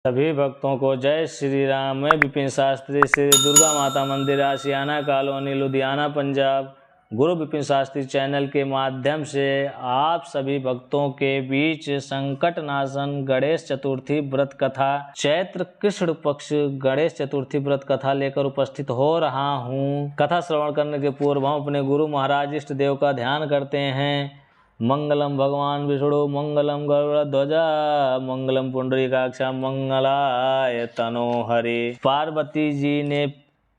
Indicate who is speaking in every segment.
Speaker 1: सभी भक्तों को जय श्री राम। मैं विपिन शास्त्री, श्री दुर्गा माता मंदिर, आशियाना कॉलोनी, लुधियाना, पंजाब। गुरु विपिन शास्त्री चैनल के माध्यम से आप सभी भक्तों के बीच संकट नाशन गणेश चतुर्थी व्रत कथा, चैत्र कृष्ण पक्ष गणेश चतुर्थी व्रत कथा लेकर उपस्थित हो रहा हूँ। कथा श्रवण करने के पूर्व हम अपने गुरु महाराज इष्ट देव का ध्यान करते हैं। मंगलम भगवान विष्णु, मंगलम गरुड़ध्वजा, मंगलम पुंडरीकाक्षा, मंगलाय तनोहरि। पार्वती जी ने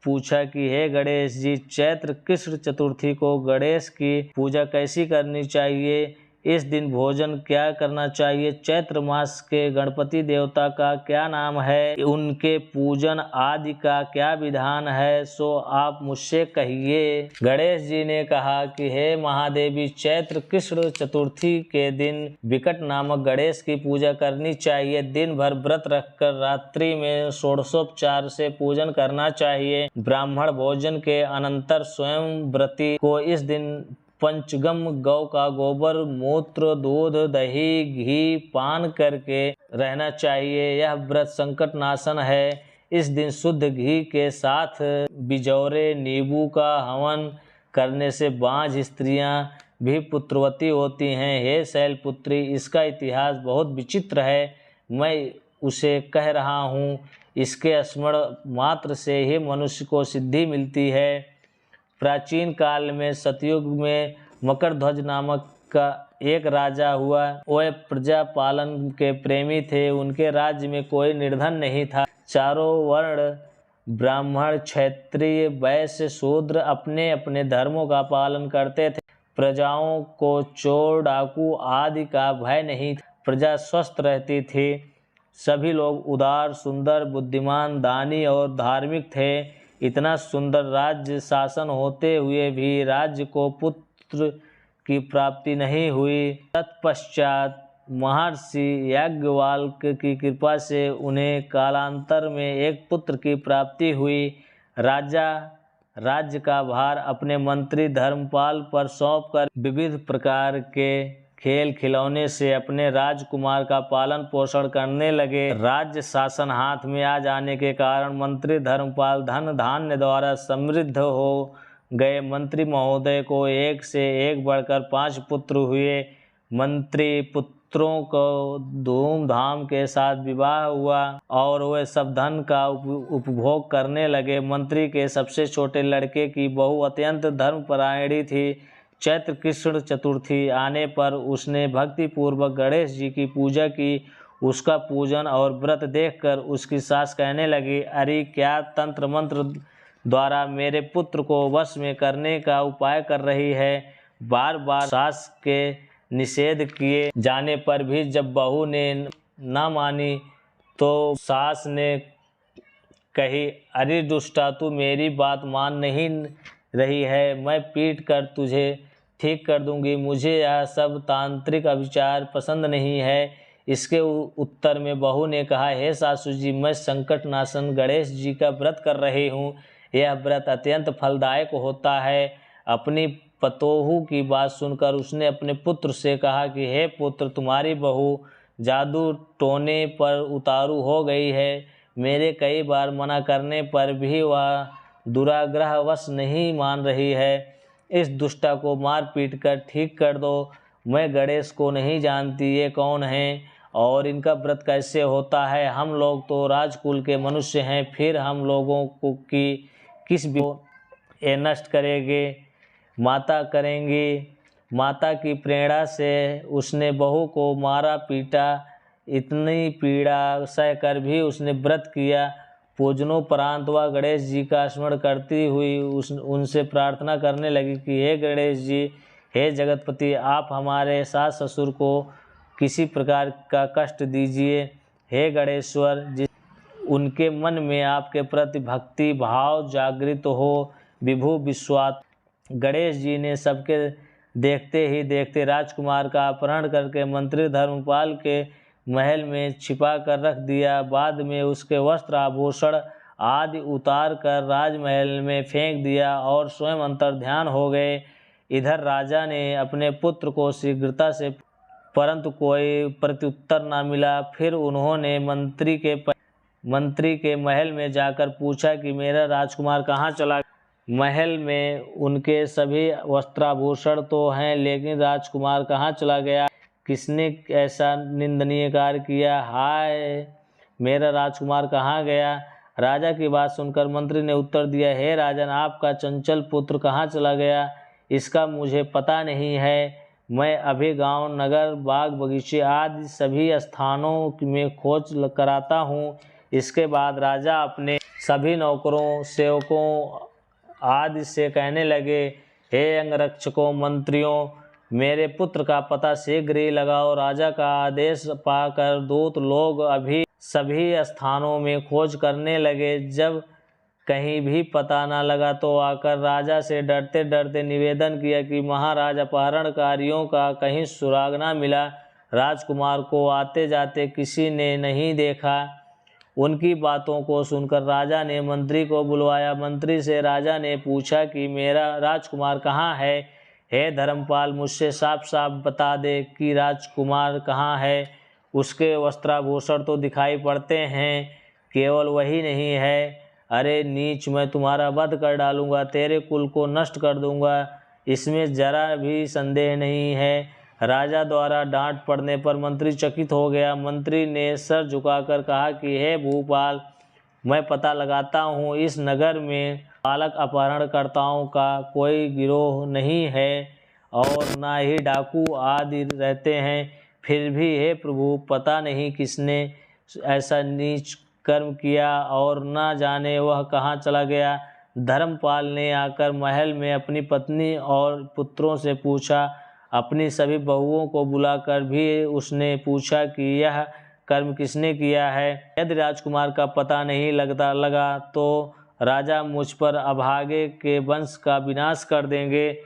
Speaker 1: पूछा कि हे गणेश जी, चैत्र कृष्ण चतुर्थी को गणेश की पूजा कैसी करनी चाहिए? इस दिन भोजन क्या करना चाहिए? चैत्र मास के गणपति देवता का क्या नाम है? उनके पूजन आदि का क्या विधान है? सो आप मुझसे कहिए। गणेश जी ने कहा कि हे महादेवी, चैत्र कृष्ण चतुर्थी के दिन विकट नामक गणेश की पूजा करनी चाहिए। दिन भर व्रत रखकर रात्रि में षोडशोपचार से पूजन करना चाहिए। ब्राह्मण भोजन के अनंतर स्वयं व्रती को इस दिन पंचगम गौ का गोबर, मूत्र, दूध, दही, घी पान करके रहना चाहिए। यह व्रत संकट नाशन है। इस दिन शुद्ध घी के साथ बिजौरे नींबू का हवन करने से बांझ स्त्रियां भी पुत्रवती होती हैं। हे शैलपुत्री, इसका इतिहास बहुत विचित्र है। मैं उसे कह रहा हूँ। इसके स्मरण मात्र से ही मनुष्य को सिद्धि मिलती है। प्राचीन काल में सतयुग में मकरध्वज नामक का एक राजा हुआ। वह प्रजा पालन के प्रेमी थे। उनके राज्य में कोई निर्धन नहीं था। चारों वर्ण ब्राह्मण, क्षत्रिय, वैश्य, शूद्र अपने अपने धर्मों का पालन करते थे। प्रजाओं को चोर, डाकू आदि का भय नहीं था। प्रजा स्वस्थ रहती थी। सभी लोग उदार, सुंदर, बुद्धिमान, दानी और धार्मिक थे। इतना सुंदर राज्य शासन होते हुए भी राज्य को पुत्र की प्राप्ति नहीं हुई। तत्पश्चात महर्षि याज्ञवल्क्य की कृपा से उन्हें कालांतर में एक पुत्र की प्राप्ति हुई। राजा राज्य का भार अपने मंत्री धर्मपाल पर सौंपकर विविध प्रकार के खेल खिलौने से अपने राजकुमार का पालन पोषण करने लगे। राज्य शासन हाथ में आ जाने के कारण मंत्री धर्मपाल धन धान्य द्वारा समृद्ध हो गए। मंत्री महोदय को एक से एक बढ़कर 5 पुत्र हुए। मंत्री पुत्रों को धूमधाम के साथ विवाह हुआ और वे सब धन का उपभोग करने लगे। मंत्री के सबसे छोटे लड़के की बहू अत्यंत धर्मपरायणी थी। चैत्र कृष्ण चतुर्थी आने पर उसने भक्तिपूर्वक गणेश जी की पूजा की। उसका पूजन और व्रत देखकर उसकी सास कहने लगी, अरे क्या तंत्र मंत्र द्वारा मेरे पुत्र को वश में करने का उपाय कर रही है। बार बार सास के निषेध किए जाने पर भी जब बहू ने न मानी तो सास ने कही, अरे दुष्टा, तू मेरी बात मान नहीं रही है। मैं पीट कर तुझे ठीक कर दूंगी। मुझे यह सब तांत्रिक विचार पसंद नहीं है। इसके उत्तर में बहू ने कहा, हे सासू जी, मैं संकट नाशन गणेश जी का व्रत कर रही हूँ। यह व्रत अत्यंत फलदायक होता है। अपनी पतोहू की बात सुनकर उसने अपने पुत्र से कहा कि हे पुत्र, तुम्हारी बहू जादू टोने पर उतारू हो गई है। मेरे कई बार मना करने पर भी वह दुराग्रहवश नहीं मान रही है। इस दुष्टा को मार पीट कर ठीक कर दो। मैं गणेश को नहीं जानती, ये कौन है और इनका व्रत कैसे होता है। हम लोग तो राजकुल के मनुष्य हैं, फिर हम लोगों को की किस ये नष्ट करेंगे। माता करेंगी। माता की प्रेरणा से उसने बहू को मारा पीटा। इतनी पीड़ा सहकर भी उसने व्रत किया। पूजनोपरांत वह गणेश जी का स्मरण करती हुई उनसे प्रार्थना करने लगी कि हे गणेश जी, हे जगतपति, आप हमारे सास ससुर को किसी प्रकार का कष्ट दीजिए। हे गणेश्वर, उनके मन में आपके प्रति भक्ति भाव जागृत हो। विभु विश्वात गणेश जी ने सबके देखते ही देखते राजकुमार का अपहरण करके मंत्री धर्मपाल के महल में छिपा कर रख दिया। बाद में उसके वस्त्र आभूषण आदि उतार कर राजमहल में फेंक दिया और स्वयं अंतर्ध्यान हो गए। इधर राजा ने अपने पुत्र को शीघ्रता से परंतु कोई प्रत्युत्तर न मिला। फिर उन्होंने मंत्री के महल में जाकर पूछा कि मेरा राजकुमार कहाँ चला। महल में उनके सभी वस्त्राभूषण तो हैं, लेकिन राजकुमार कहाँ चला गया, किसने ऐसा निंदनीय कार्य किया, हाय मेरा राजकुमार कहाँ गया। राजा की बात सुनकर मंत्री ने उत्तर दिया, हे राजन, आपका चंचल पुत्र कहाँ चला गया इसका मुझे पता नहीं है। मैं अभी गांव, नगर, बाग बगीचे आदि सभी स्थानों में खोज कराता हूँ। इसके बाद राजा अपने सभी नौकरों, सेवकों आदि से कहने लगे, हे अंगरक्षकों, मंत्रियों, मेरे पुत्र का पता शीघ्र ही लगाओ। राजा का आदेश पाकर दूत लोग अभी सभी स्थानों में खोज करने लगे। जब कहीं भी पता न लगा तो आकर राजा से डरते डरते निवेदन किया कि महाराज, अपहरणकारियों का कहीं सुराग न मिला। राजकुमार को आते जाते किसी ने नहीं देखा। उनकी बातों को सुनकर राजा ने मंत्री को बुलवाया। मंत्री से राजा ने पूछा कि मेरा राजकुमार कहाँ है। हे धर्मपाल, मुझसे साफ साफ बता दे कि राजकुमार कहाँ है। उसके वस्त्राभूषण तो दिखाई पड़ते हैं, केवल वही नहीं है। अरे नीच, मैं तुम्हारा वध कर डालूंगा, तेरे कुल को नष्ट कर दूंगा, इसमें जरा भी संदेह नहीं है। राजा द्वारा डांट पड़ने पर मंत्री चकित हो गया। मंत्री ने सर झुकाकर कहा कि हे भूपाल, मैं पता लगाता हूँ, इस नगर में बालक अपहरणकर्ताओं का कोई गिरोह नहीं है और ना ही डाकू आदि रहते हैं। फिर भी हे प्रभु, पता नहीं किसने ऐसा नीच कर्म किया और न जाने वह कहाँ चला गया। धर्मपाल ने आकर महल में अपनी पत्नी और पुत्रों से पूछा। अपनी सभी बहुओं को बुलाकर भी उसने पूछा कि यह कर्म किसने किया है। यदि राजकुमार का पता नहीं लगा तो राजा मुझ पर अभागे के वंश का विनाश कर देंगे।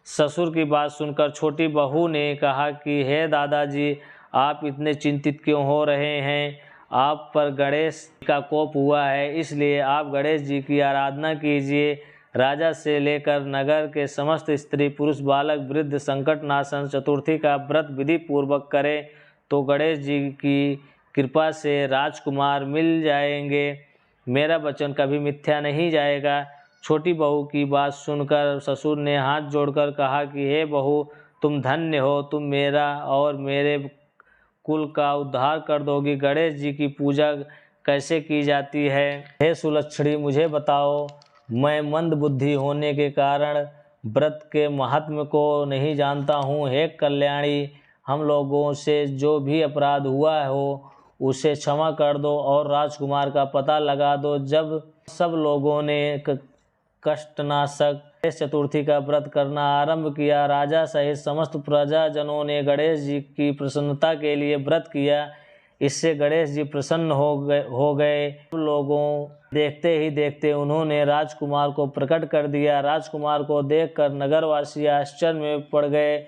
Speaker 1: ससुर की बात सुनकर छोटी बहू ने कहा कि हे दादाजी, आप इतने चिंतित क्यों हो रहे हैं। आप पर गणेश का कोप हुआ है, इसलिए आप गणेश जी की आराधना कीजिए। राजा से लेकर नगर के समस्त स्त्री पुरुष, बालक वृद्ध संकट नाशन चतुर्थी का व्रत विधि पूर्वक करें तो गणेश जी की कृपा से राजकुमार मिल जाएंगे। मेरा वचन कभी मिथ्या नहीं जाएगा। छोटी बहू की बात सुनकर ससुर ने हाथ जोड़कर कहा कि हे बहू, तुम धन्य हो, तुम मेरा और मेरे कुल का उद्धार कर दोगी। गणेश जी की पूजा कैसे की जाती है, हे सुलक्षणी, मुझे बताओ। मैं मंद बुद्धि होने के कारण व्रत के महात्म्य को नहीं जानता हूँ। हे कल्याणी, हम लोगों से जो भी अपराध हुआ हो उसे क्षमा कर दो और राजकुमार का पता लगा दो। जब सब लोगों ने कष्टनाशक गणेश चतुर्थी का व्रत करना आरंभ किया, राजा सहित समस्त प्रजाजनों ने गणेश जी की प्रसन्नता के लिए व्रत किया। इससे गणेश जी प्रसन्न हो गए। लोगों देखते ही देखते उन्होंने राजकुमार को प्रकट कर दिया। राजकुमार को देखकर नगरवासी आश्चर्य में पड़ गए।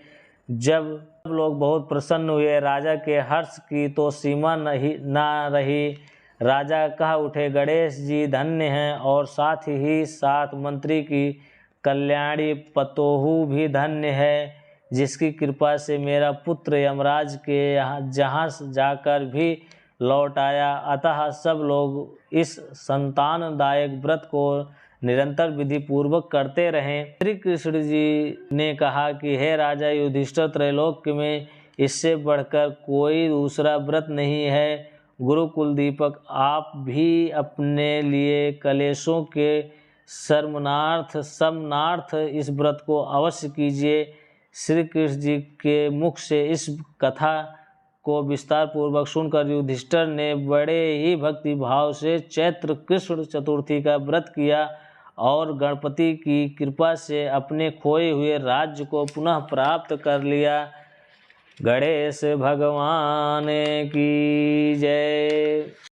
Speaker 1: जब लोग बहुत प्रसन्न हुए, राजा के हर्ष की तो सीमा ना रही। राजा कह उठे, गणेश जी धन्य हैं और साथ ही साथ मंत्री की कल्याणी पतोहू भी धन्य है, जिसकी कृपा से मेरा पुत्र यमराज के जहाँ जाकर भी लौट आया। अतः सब लोग इस संतानदायक व्रत को निरंतर विधि पूर्वक करते रहें। श्री कृष्ण जी ने कहा कि हे राजा युधिष्ठिर, त्रैलोक्य में इससे बढ़कर कोई दूसरा व्रत नहीं है। गुरुकुल दीपक, आप भी अपने लिए कलेशों के समनार्थ इस व्रत को अवश्य कीजिए। श्री कृष्ण जी के मुख से इस कथा को विस्तार पूर्वक सुनकर युधिष्ठिर ने बड़े ही भक्ति भाव से चैत्र कृष्ण चतुर्थी का व्रत किया और गणपति की कृपा से अपने खोए हुए राज्य को पुनः प्राप्त कर लिया। गणेश भगवान की जय।